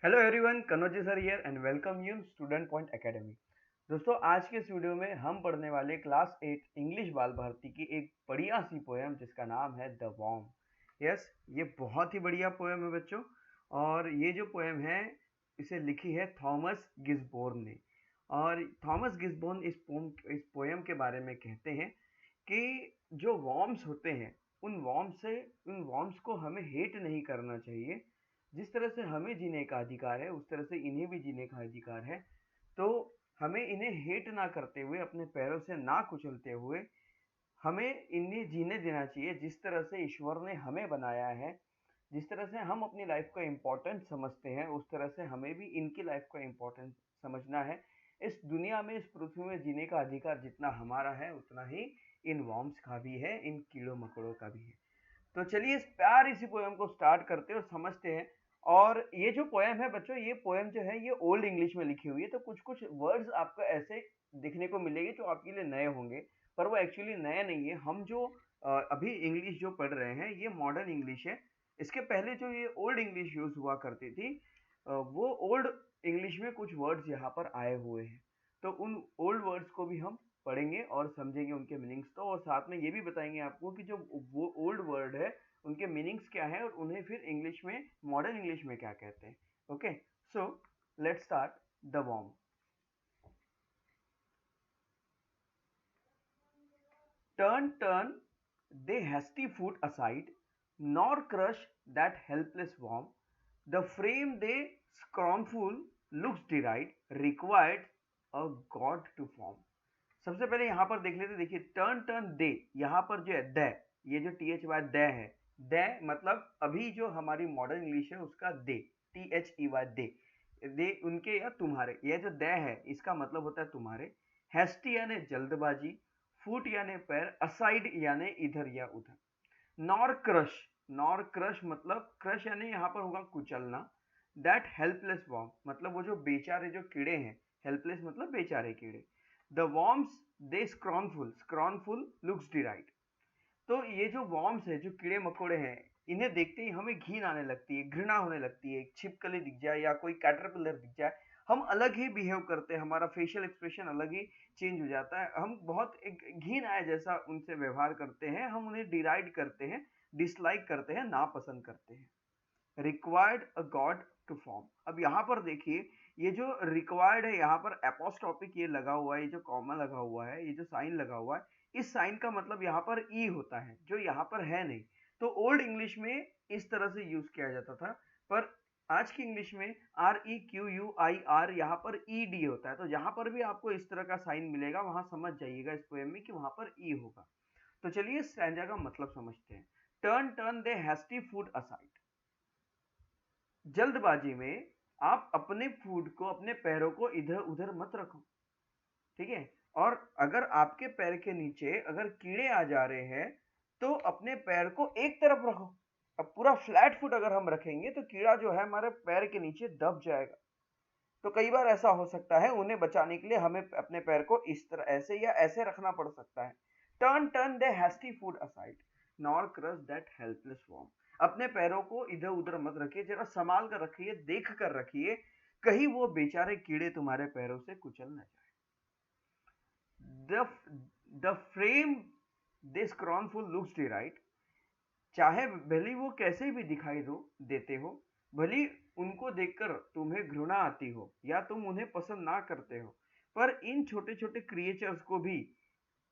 Hello everyone, Kanoj sir here and welcome you student point academy. दोस्तों, आज के इस वीडियो में हम पढ़ने वाले क्लास 8 इंग्लिश बाल भारती की एक बढ़िया सी पोएम जिसका नाम है द वॉर्म। यस, ये बहुत ही बढ़िया पोएम है बच्चों। और ये जो पोएम है इसे लिखी है थॉमस गिसबोर्न ने। और थॉमस गिसबोर्न इस पोएम के बारे में कहते हैं कि जो वॉर्म्स होते हैं उन वॉर्म्स को हमें हेट नहीं करना चाहिए। जिस तरह से हमें जीने का अधिकार है उस तरह से इन्हें भी जीने का अधिकार है। तो हमें इन्हें हेट ना करते हुए, अपने पैरों से ना कुचलते हुए, हमें इन्हें जीने देना चाहिए जिस तरह से ईश्वर ने हमें बनाया है। जिस तरह से हम अपनी लाइफ का इम्पोर्टेंस समझते हैं उस तरह से हमें भी इनकी लाइफ का इम्पोर्टेंस समझना है। इस दुनिया में, इस पृथ्वी में जीने का अधिकार जितना हमारा है उतना ही इन वॉर्म्स का भी है, इन कीड़ों मकोड़ों का भी है। तो चलिए इस प्यारी सी पोएम को स्टार्ट करते हैं और समझते हैं। और ये जो पोएम है बच्चों, ये पोएम जो है ये ओल्ड इंग्लिश में लिखी हुई है, तो कुछ कुछ वर्ड्स आपको ऐसे दिखने को मिलेंगे जो आपके लिए नए होंगे, पर वो एक्चुअली नए नहीं है। हम जो अभी इंग्लिश जो पढ़ रहे हैं ये मॉडर्न इंग्लिश है। इसके पहले जो ये ओल्ड इंग्लिश यूज हुआ करती थी, वो ओल्ड इंग्लिश में कुछ वर्ड्स यहाँ पर आए हुए हैं। तो उन ओल्ड वर्ड्स को भी हम पढ़ेंगे और समझेंगे उनके मीनिंग्स, तो और साथ में ये भी बताएंगे आपको कि जो वो ओल्ड वर्ड है उनके मीनिंग्स क्या है और उन्हें फिर इंग्लिश में, मॉडर्न इंग्लिश में क्या कहते हैं। Okay, so let's start the worm. Turn they hasty foot aside, nor crush that helpless worm. The frame they scornful looks deride, required a god to form. सबसे पहले यहाँ पर देख लेते, देखिए टर्न दे, यहाँ पर जो है द, ये जो टी एच वाई द है, द मतलब अभी जो हमारी मॉडर्न इंग्लिश है उसका they, T H E Y they, they उनके या तुम्हारे, ये जो द है इसका मतलब होता है तुम्हारे। हैस्टी यानी जल्दबाजी, फुट यानी पैर, असाइड यानी इधर या उधर। नॉर क्रश, नॉर क्रश मतलब क्रश यानी यहाँ पर होगा कुचलना। दैट हेल्पलेस वॉर्म मतलब वो जो बेचारे जो कीड़े हैं, हेल्पलेस मतलब बेचारे कीड़े। The worms they scornful looks deride. तो ये जो वॉर्म्स है, जो कीड़े मकोड़े हैं, इन्हें देखते ही हमें घिन आने लगती है, घृणा होने लगती है। छिपकली दिख जाए या कोई कैटरपिलर दिख जाए, हम अलग ही बिहेव करते हैं, हमारा फेशियल एक्सप्रेशन अलग ही चेंज हो जाता है। हम बहुत एक घिन आए जैसा उनसे व्यवहार करते हैं, हम उन्हें डिराइड करते हैं, डिसलाइक करते हैं, नापसंद करते हैं। Required a God to form. अब यहाँ पर देखिए, ये जो रिक्वायर्ड है यहाँ पर एपोस्ट्रोफिक ये लगा हुआ है, ये जो कॉमा लगा हुआ है, ये जो साइन लगा हुआ है, इस साइन का मतलब यहाँ पर ई होता है जो यहाँ पर है नहीं। तो ओल्ड इंग्लिश में इस तरह से यूज किया जाता था, पर आज की इंग्लिश में R E Q U I R यहाँ पर ई डी होता है। तो जहां पर भी आपको इस तरह का साइन मिलेगा वहां समझ जाइएगा इस पोएम में कि वहां पर ई होगा। तो चलिए स्टैंजा का मतलब समझते हैं। टर्न दे हैस्टी फूड असाइड। जल्दबाजी में आप अपने फूड को, अपने पैरों को इधर उधर मत रखो, ठीक है। और अगर आपके पैर के नीचे अगर कीड़े आ जा रहे हैं तो अपने पैर को एक तरफ रखो। अब पूरा फ्लैट फुट अगर हम रखेंगे तो कीड़ा जो है हमारे पैर के नीचे दब जाएगा। तो कई बार ऐसा हो सकता है, उन्हें बचाने के लिए हमें अपने पैर को इस तरह, ऐसे या ऐसे रखना पड़ सकता है। Turn they hasty food aside, nor crush that helpless form. अपने पैरों को इधर उधर मत रखिए, जरा संभाल कर रखिए, देख कर रखिए, कहीं वो बेचारे कीड़े तुम्हारे पैरों से कुचल न जाए। The frame this scornful looks deride. चाहे भले वो कैसे भी दिखाई देते हो, भले उनको देखकर तुम्हें घृणा आती हो या तुम उन्हें पसंद ना करते हो, पर इन छोटे छोटे क्रिएचर्स को भी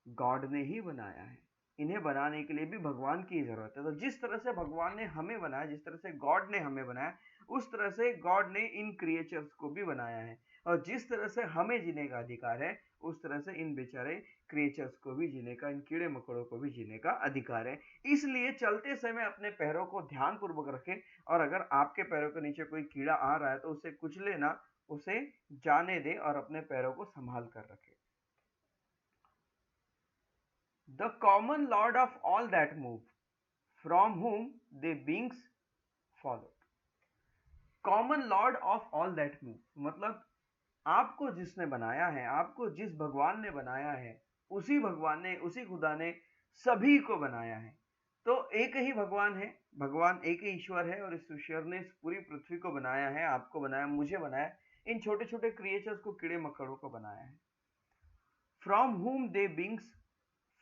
गॉड ने ही बनाया है। इन्हें बनाने के लिए भी भगवान की जरूरत है। तो जिस तरह से भगवान ने हमें बनाया, जिस तरह से गॉड ने हमें बनाया, उस तरह से गॉड ने इन क्रिएचर्स को भी बनाया है। और जिस तरह से हमें जीने का अधिकार है उस तरह से इन बेचारे क्रिएचर्स को भी जीने का, इन कीड़े मकोड़ों को भी जीने का अधिकार है। इसलिए चलते समय अपने पैरों को ध्यान पूर्वक रखें, और अगर आपके पैरों के नीचे कोई कीड़ा आ रहा है तो उसे कुचले ना, उसे जाने दें और अपने पैरों को संभाल कर रखें। The common lord of all that move, from whom they beings followed. Common Lord of all that move मतलब आपको जिसने बनाया है, आपको जिस भगवान ने बनाया है, उसी भगवान ने, उसी खुदा ने सभी को बनाया है। तो एक ही भगवान है, भगवान एक ही ईश्वर है, और इस ईश्वर ने इस पूरी पृथ्वी को बनाया है, आपको बनाया, मुझे बनाया, इन छोटे छोटे क्रिएचर्स को, कीड़े मकड़ों को बनाया है। From whom they beings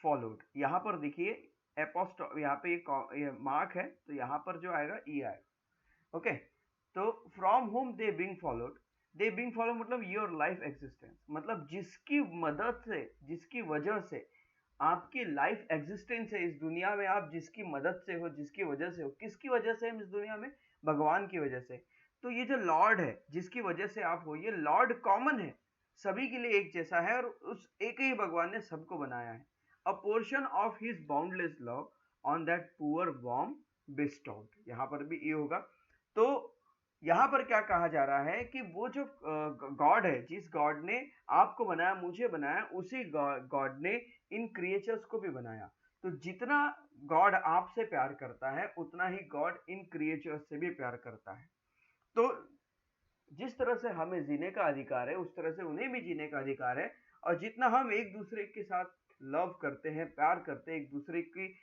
followed, यहाँ पर देखिए एपोस्ट्रॉफ, यहाँ पे ये मार्क है, तो यहाँ पर जो आएगा ई आएगा। ओके, तो from whom they being followed, they being follow मतलब योर लाइफ एग्जिस्टेंस, मतलब जिसकी मदद से, जिसकी वजह से आपकी लाइफ एग्जिस्टेंस है इस दुनिया में, आप जिसकी मदद से हो, जिसकी वजह से हो, किसकी वजह से हम इस दुनिया में, भगवान की वजह से। तो ये जो लॉर्ड है जिसकी वजह से आप हो, ये लॉर्ड कॉमन है, सभी के लिए एक जैसा है, और उस एक ही भगवान ने सबको बनाया है। A portion of his boundless love on that poor worm bestowed, यहाँ पर भी ये होगा। तो यहाँ पर क्या कहा जा रहा है कि वो जो गॉड है, जिस गॉड ने आपको बनाया, मुझे बनाया, उसी गॉड ने इन क्रिएचर्स को भी बनाया। तो जितना गॉड आपसे प्यार करता है, उतना ही गॉड इन क्रिएचर्स से भी प्यार करता है। तो जिस तरह से हमें जीने का अधिकार है, उस तरह से उन्हें भी जीने का अधिकार है। और जितना हम एक दूसरे के साथ लव करते हैं, प्यार करते हैं, एक दूसरे की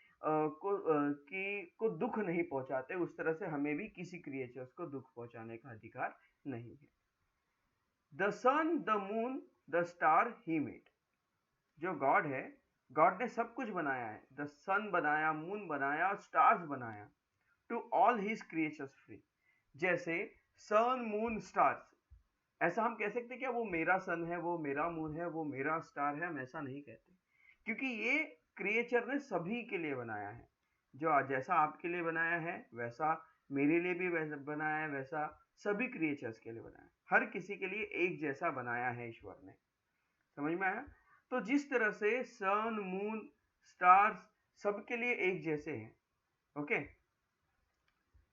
को दुख नहीं पहुंचाते, उस तरह से हमें भी किसी क्रिएचर्स को दुख पहुंचाने का अधिकार नहीं है। The sun, the moon, the star he made, जो गॉड है, गॉड ने सब कुछ बनाया है। द सन बनाया, मून बनाया, स्टार्स बनाया, to all his creatures free. जैसे सन, मून, स्टार्स, ऐसा हम कह सकते क्या वो मेरा सन है, वो मेरा मून है, वो मेरा स्टार है? हम ऐसा नहीं कहते, क्योंकि ये क्रिएचर ने सभी के लिए बनाया है। जो जैसा आपके लिए बनाया है, वैसा मेरे लिए भी वैसा बनाया है, वैसा सभी क्रिएचर्स के लिए बनाया है। हर किसी के लिए एक जैसा बनाया है ईश्वर ने। समझ में आया? तो जिस तरह से सन, मून, स्टार्स सबके लिए एक जैसे हैं, ओके,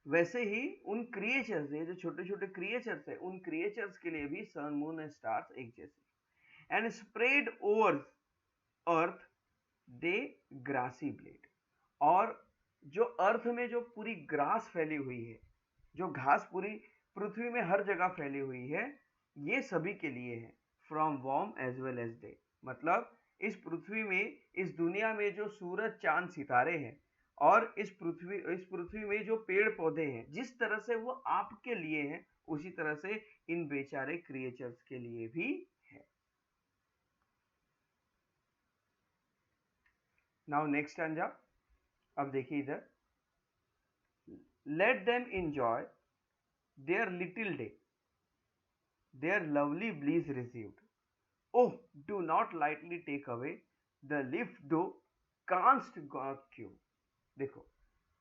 वैसे ही उन क्रिएचर्स है, जो छोटे छोटे क्रिएचर्स है, उन क्रिएचर्स के लिए भी सन, मून एंड स्टार्स एक जैसे। And spread over earth the grassy blade, और जो अर्थ में जो पूरी ग्रास फैली हुई है, जो घास पूरी पृथ्वी में हर जगह फैली हुई है, ये सभी के लिए है। From worm as well as day, मतलब इस पृथ्वी में, इस दुनिया में जो सूरज, चांद, सितारे हैं, और इस पृथ्वी में जो पेड़ पौधे हैं, जिस तरह से वो आपके लिए हैं, उसी तरह से इन बेचारे क्रिएचर्स के लिए भी है। नाउ नेक्स्ट स्टैंजा, अब देखिए इधर, let them enjoy their little day, their lovely bliss received. Oh, do not lightly take away the lift thou canst got you. देखो,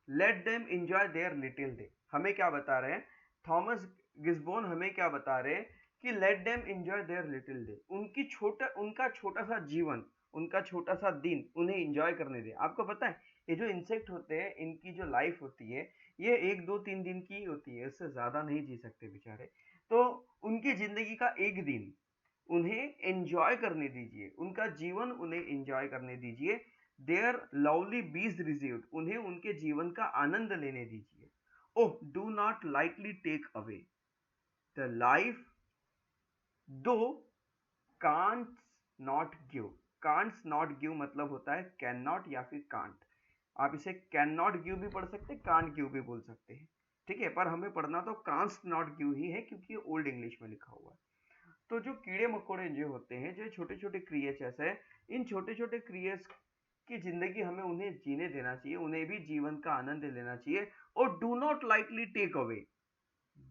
let them enjoy their little day, हमें क्या बता रहे हैं Thomas गिसबोर्न, हमें क्या बता रहे हैं कि let them enjoy their little day, उनका छोटा सा जीवन, उनका छोटा सा दिन उन्हें एंजॉय करने दे। आपको पता है ये जो इंसेक्ट होते हैं, इनकी जो लाइफ होती है, ये 1 2 3 दिन की होती है, इससे ज्यादा नहीं जी सकते बेचारे। तो उनकी जिंदगी का एक दिन उन्हें एंजॉय करने दीजिए, उनका जीवन उन्हें एंजॉय करने दीजिए। देयर लवली बीज रिसीव्ड, उन्हें उनके जीवन का आनंद लेने दीजिए। Oh, do not lightly take away the life thou canst not give. Canst not give मतलब होता है कैन नॉट या फिर कांट। आप इसे कैन नॉट गिव भी पढ़ सकते हैं, कांट गिव भी बोल सकते हैं, ठीक है, पर हमें पढ़ना तो कांट्स नॉट गिव ही है, क्योंकि ये ओल्ड इंग्लिश में लिखा हुआ है। तो जो कीड़े मकोड़े जो होते हैं, जो छोटे छोटे क्रिएचर्स है, इन छोटे छोटे क्रिएचर्स की जिंदगी हमें उन्हें जीने देना चाहिए, उन्हें भी जीवन का आनंद लेना चाहिए। और do not lightly take away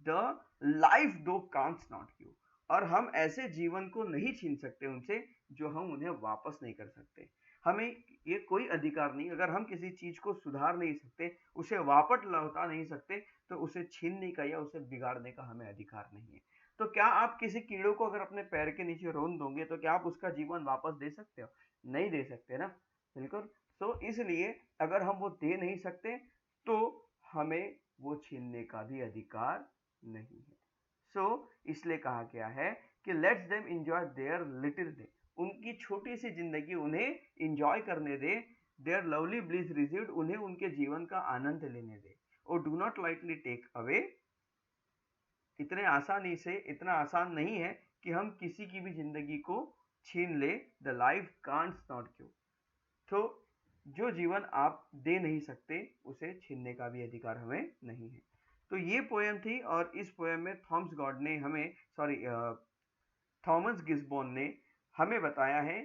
the life thou canst not give, और हम ऐसे जीवन को नहीं छीन सकते उनसे जो हम उन्हें वापस नहीं कर सकते। हमें ये कोई अधिकार नहीं, अगर हम किसी चीज को सुधार नहीं सकते, उसे वापस लौटा नहीं सकते, तो उसे छीनने का या उसे बिगाड़ने का हमें अधिकार नहीं है। तो क्या आप किसी कीड़े को अगर अपने पैर के नीचे रोन दोगे, तो क्या आप उसका जीवन वापस दे सकते हो? नहीं दे सकते ना, बिल्कुल। तो इसलिए अगर हम वो दे नहीं सकते, तो हमें वो छीनने का भी अधिकार नहीं है। सो इसलिए कहा गया है कि let's them enjoy their little day, उनकी छोटी सी जिंदगी उन्हें एंजॉय करने दे। देयर लवली ब्लिस रिसीव्ड, उन्हें उनके जीवन का आनंद लेने दे। और do not lightly take away, इतने आसानी से, इतना आसान नहीं है कि हम किसी की भी जिंदगी को छीन ले। The life canst not give. तो जो जीवन आप दे नहीं सकते उसे छीनने का भी अधिकार हमें नहीं है। तो ये पोयम थी और इस पोयम में थॉमस गॉड ने हमें सॉरी थॉमस गिसबॉर्न ने हमें बताया है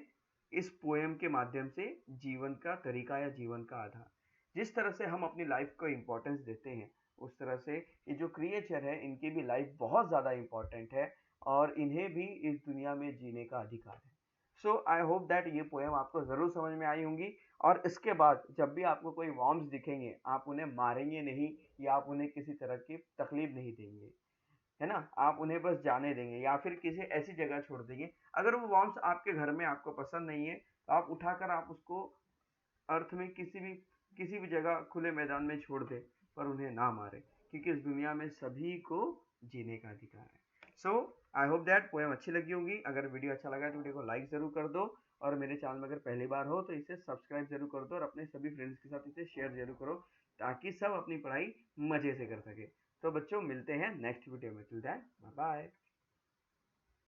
इस पोयम के माध्यम से जीवन का तरीका या जीवन का आधार। जिस तरह से हम अपनी लाइफ को इम्पोर्टेंस देते हैं उस तरह से ये जो क्रिएचर है इनकी भी लाइफ बहुत ज़्यादा इम्पोर्टेंट है और इन्हें भी इस दुनिया में जीने का अधिकार है। सो आई होप दैट ये पोयम आपको ज़रूर समझ में आई होंगी और इसके बाद जब भी आपको कोई वॉर्म्स दिखेंगे आप उन्हें मारेंगे नहीं या आप उन्हें किसी तरह की तकलीफ नहीं देंगे, है ना? आप उन्हें बस जाने देंगे या फिर किसी ऐसी जगह छोड़ देंगे। अगर वो वॉर्म्स आपके घर में आपको पसंद नहीं है तो आप उठाकर आप उसको अर्थ में किसी भी जगह खुले मैदान में छोड़ दें, पर उन्हें ना मारें क्योंकि इस दुनिया में सभी को जीने का अधिकार है। सो आई होप दैट पोएम अच्छी लगी होगी। अगर वीडियो अच्छा लगा तो वीडियो को लाइक ज़रूर कर दो और मेरे चैनल में अगर पहली बार हो तो इसे सब्सक्राइब ज़रूर कर दो और अपने सभी फ्रेंड्स के साथ इसे शेयर ज़रूर करो ताकि सब अपनी पढ़ाई मज़े से कर सके। तो बच्चों मिलते हैं नेक्स्ट वीडियो में। Till then bye bye.